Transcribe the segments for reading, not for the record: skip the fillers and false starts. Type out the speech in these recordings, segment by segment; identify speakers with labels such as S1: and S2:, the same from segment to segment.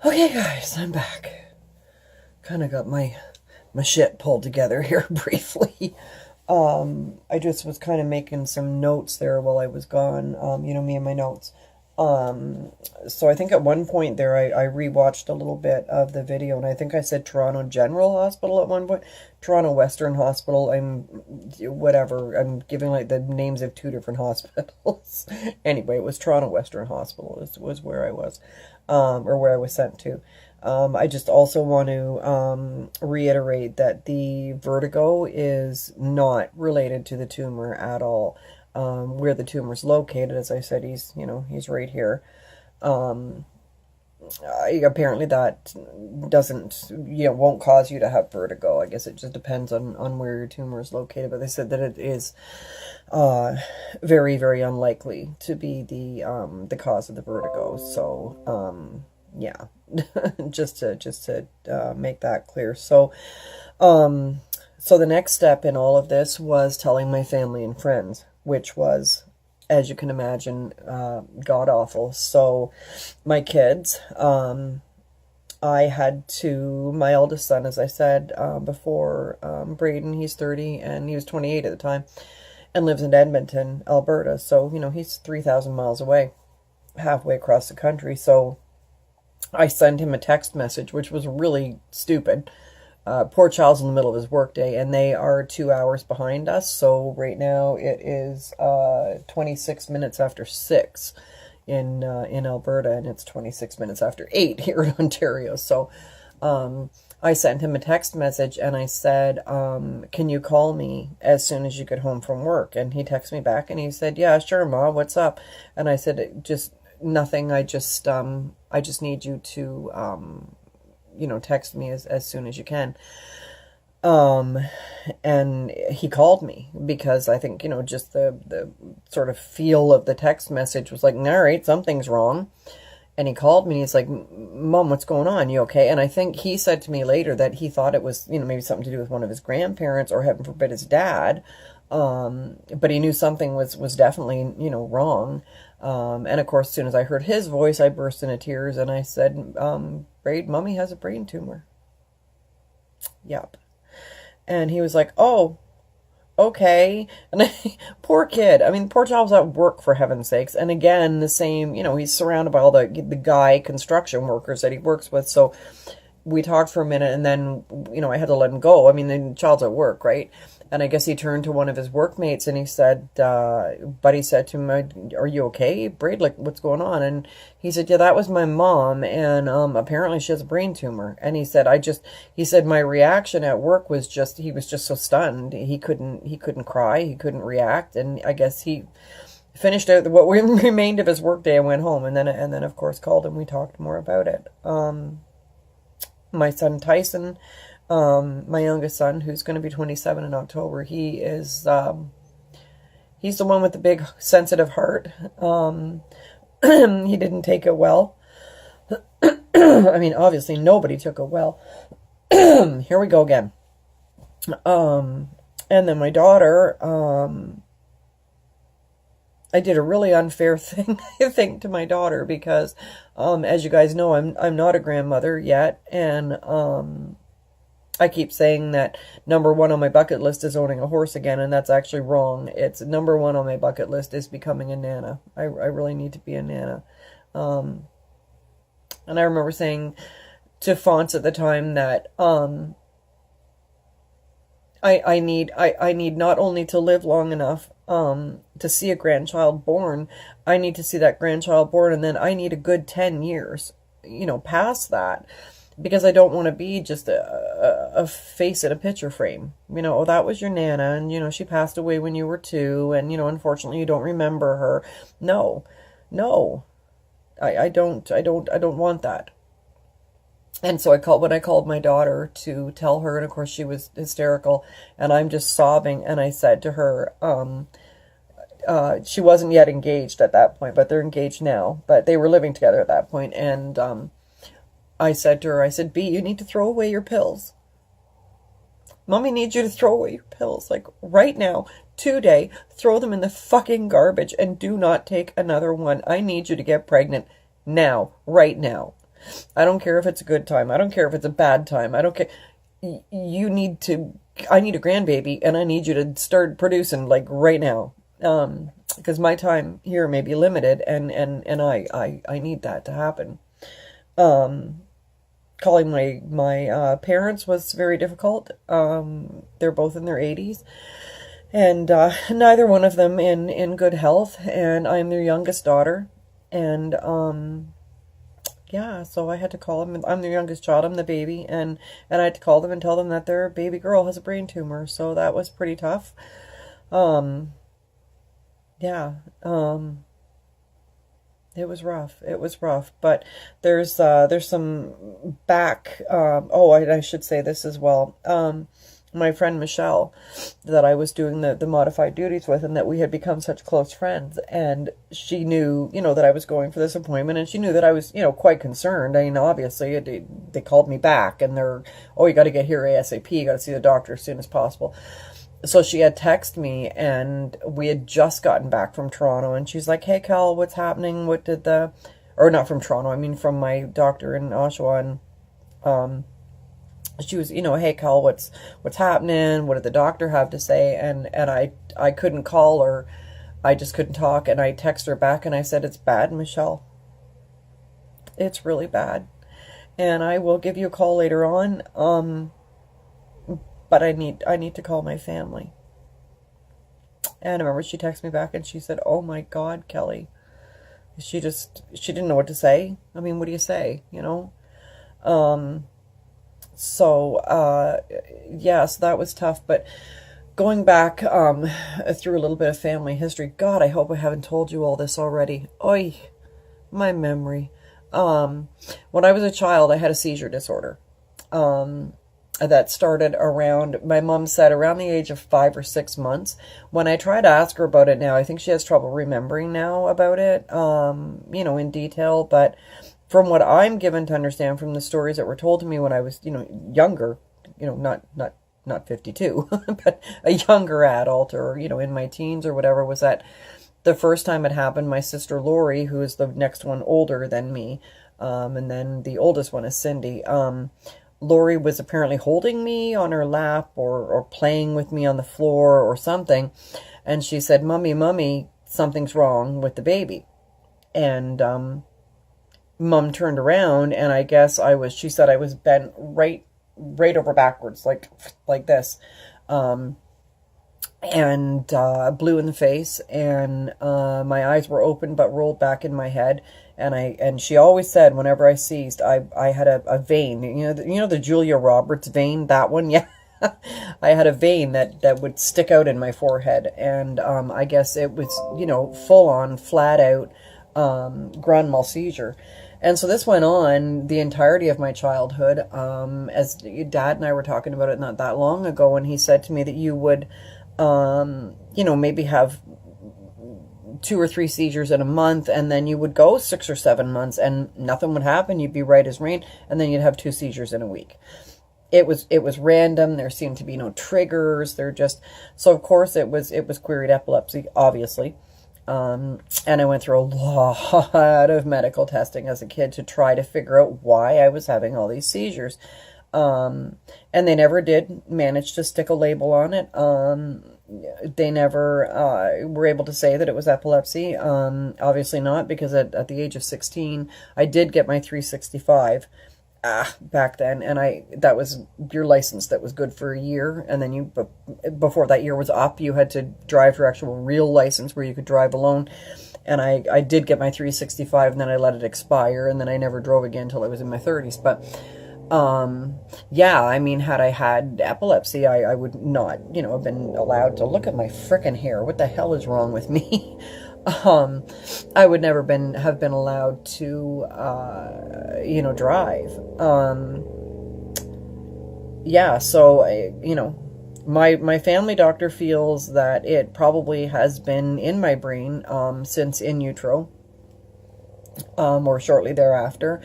S1: Okay, guys, I'm back. Kind of got my shit pulled together here briefly. I just was kind of making some notes there while I was gone. Me and my notes. So I think at one point there I rewatched a little bit of the video, and I think I said Toronto General Hospital at one point. Toronto Western Hospital. I'm giving like the names of two different hospitals. Anyway, it was Toronto Western Hospital was where I was, or where I was sent to. I just also want to reiterate that the vertigo is not related to the tumor at all. Where the tumor is located, as I said, he's right here. Apparently that won't cause you to have vertigo. I guess it just depends on where your tumor is located. But they said that it is very, very unlikely to be the cause of the vertigo. So yeah, just to make that clear. So the next step in all of this was telling my family and friends, which was, as you can imagine, god awful. So my kids, I had to, my eldest son, as I said before, Braden, he's 30 and he was 28 at the time and lives in Edmonton, Alberta. So, he's 3,000 miles away, halfway across the country. So I sent him a text message, which was really stupid. Poor child's in the middle of his workday, and they are 2 hours behind us. So right now it is 26 minutes after 6 in Alberta, and it's 26 minutes after 8 here in Ontario. So I sent him a text message, and I said, can you call me as soon as you get home from work? And he texted me back, and he said, yeah, sure, Ma, what's up? And I said, just nothing. I just need you to text me as soon as you can. And he called me because I think, just the sort of feel of the text message was like, all right, something's wrong. And he called me and he's like, Mom, what's going on? You okay? And I think he said to me later that he thought it was, maybe something to do with one of his grandparents or heaven forbid his dad. But he knew something was definitely, wrong. And of course, as soon as I heard his voice, I burst into tears and I said, Mommy has a brain tumor. Yep. And he was like, oh, okay. And poor kid. I mean, poor child was at work, for heaven's sakes. And again, the same, he's surrounded by all the guy construction workers that he works with. So we talked for a minute and then, I had to let him go. I mean, the child's at work, right? And I guess he turned to one of his workmates and he said, Buddy said to him, are you okay, Braid? Like, what's going on? And he said, yeah, that was my mom. And apparently she has a brain tumor. And he said, my reaction at work was he was just so stunned. He couldn't cry. He couldn't react. And I guess he finished out what remained of his workday and went home. And then of course called him. We talked more about it. My son Tyson, my youngest son, who's going to be 27 in October, he's the one with the big sensitive heart. He didn't take it well. I mean, obviously nobody took it well. Here we go again. And then my daughter, I did a really unfair thing, I think, to my daughter because, as you guys know, I'm not a grandmother yet, and I keep saying that number one on my bucket list is owning a horse again, and that's actually wrong. It's number one on my bucket list is becoming a nana. I really need to be a nana. And I remember saying to Fonts at the time that I need not only to live long enough to see a grandchild born, I need to see that grandchild born, and then I need a good 10 years, past that. Because I don't want to be just a face in a picture frame. Oh, that was your Nana, and, she passed away when you were 2, and, unfortunately you don't remember her. No. I don't want that. And so when I called my daughter to tell her, and of course she was hysterical, and I'm just sobbing, and I said to her, she wasn't yet engaged at that point, but they're engaged now, but they were living together at that point, and, I said to her, B, you need to throw away your pills. Mommy needs you to throw away your pills. Like, right now, today, throw them in the fucking garbage and do not take another one. I need you to get pregnant now, right now. I don't care if it's a good time. I don't care if it's a bad time. I don't care. You need to, I need a grandbaby and I need you to start producing like right now. Because my time here may be limited and I need that to happen. Calling my parents was very difficult. They're both in their 80s. And neither one of them in good health, and I'm their youngest daughter, and yeah, so I had to call them. I'm their youngest child. I'm the baby, and I had to call them and tell them that their baby girl has a brain tumor. So that was pretty tough. Um, yeah, it was rough. It was rough, but there's some back. Oh, I should say this as well. My friend Michelle, that I was doing the modified duties with, and that we had become such close friends, and she knew, that I was going for this appointment, and she knew that I was, quite concerned. I mean, obviously, they called me back, and they're, oh, you got to get here ASAP. You got to see the doctor as soon as possible. So she had texted me, and we had just gotten back from Toronto, and she's like, hey, Cal, what's happening? What did or not from Toronto, I mean from my doctor in Oshawa, and she was, hey, Cal, what's happening? What did the doctor have to say? And I couldn't call her. I just couldn't talk, and I texted her back, and I said, it's bad, Michelle. It's really bad. And I will give you a call later on, but I need to call my family. And I remember she texted me back and she said, oh my God, Kelly. She didn't know what to say. I mean, what do you say, So, yeah, so that was tough. But going back through a little bit of family history, God, I hope I haven't told you all this already. Oy, my memory. When I was a child, I had a seizure disorder. That started around, my mom said, around the age of 5 or 6 months. When I try to ask her about it now, I think she has trouble remembering now about it, in detail. But from what I'm given to understand from the stories that were told to me when I was, younger, not 52, but a younger adult, or, in my teens or whatever, was that the first time it happened, my sister Lori, who is the next one older than me, and then the oldest one is Cindy, Lori was apparently holding me on her lap or playing with me on the floor or something. And she said, Mummy, something's wrong with the baby. And Mom turned around, and I guess she said I was bent right over backwards, like this. And blue in the face, and my eyes were open but rolled back in my head. And she always said whenever I seized, I had a vein, the Julia Roberts vein, that one, yeah. I had a vein that would stick out in my forehead, and I guess it was, full on, flat out grand mal seizure. And so this went on the entirety of my childhood. As Dad and I were talking about it not that long ago, and he said to me that you would, maybe have 2 or 3 seizures in a month, and then you would go 6 or 7 months and nothing would happen. You'd be right as rain, and then you'd have 2 seizures in a week. It was random. There seemed to be no triggers. So of course it was queried epilepsy, obviously. And I went through a lot of medical testing as a kid to try to figure out why I was having all these seizures. And they never did manage to stick a label on it. They never were able to say that it was epilepsy. Obviously not, because at the age of 16, I did get my 365 back then, and that was your license that was good for a year, and then before that year was up, you had to drive your actual real license where you could drive alone. And I did get my 365, and then I let it expire, and then I never drove again until I was in my 30s. But yeah, I mean, had I had epilepsy, I would not, have been allowed to look at my frickin' hair. What the hell is wrong with me? I would never have been allowed to, drive. Yeah, so, my family doctor feels that it probably has been in my brain, since in utero, or shortly thereafter.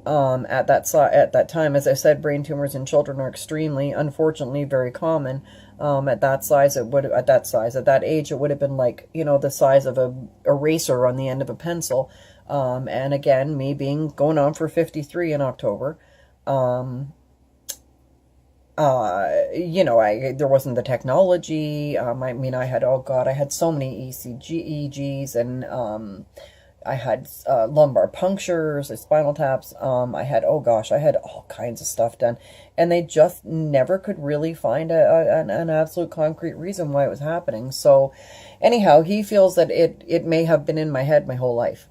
S1: At that time, as I said, brain tumors in children are extremely, unfortunately, very common. At that age, it would have been like, the size of a eraser on the end of a pencil. And again, me being going on for 53 in October, there wasn't the technology. I mean, I had, oh God, I had so many EEGs, and I had lumbar punctures, spinal taps. I had, oh gosh, I had all kinds of stuff done, and they just never could really find an absolute concrete reason why it was happening. So anyhow, he feels that it may have been in my head my whole life.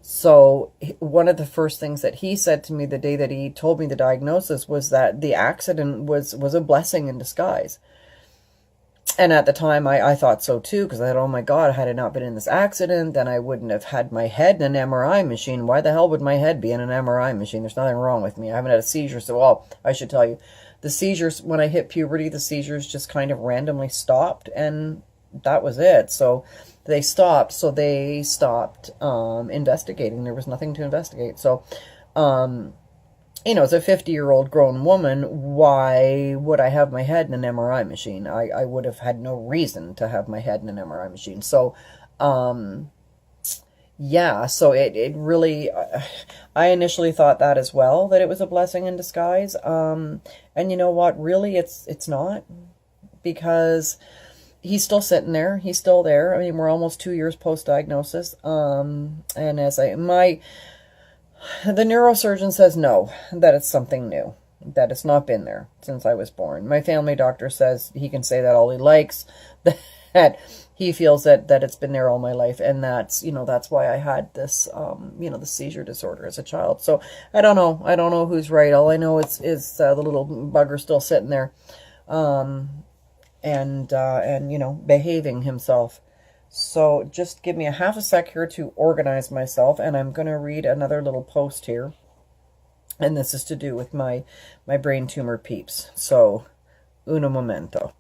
S1: So one of the first things that he said to me the day that he told me the diagnosis was that the accident was a blessing in disguise. And at the time, I thought so too, because I thought, oh my God, had I not been in this accident, then I wouldn't have had my head in an MRI machine. Why the hell would my head be in an MRI machine? There's nothing wrong with me. I haven't had a seizure. So, well, I should tell you, the seizures, when I hit puberty, the seizures just kind of randomly stopped, and that was it. So they stopped. Investigating. There was nothing to investigate. So, as a 50-year-old grown woman, why would I have my head in an MRI machine? I would have had no reason to have my head in an MRI machine. So, yeah, so it really, I initially thought that as well, that it was a blessing in disguise. And you know what? Really, it's not, because he's still sitting there. He's still there. I mean, we're almost 2 years post-diagnosis. And as the neurosurgeon says no, that it's something new, that it's not been there since I was born. My family doctor says he can say that all he likes, that he feels that it's been there all my life, and that's why I had this the seizure disorder as a child. So I don't know who's right. All I know is the little bugger still sitting there, and behaving himself. So just give me a half a sec here to organize myself, and I'm going to read another little post here. And this is to do with my brain tumor peeps. So, uno momento.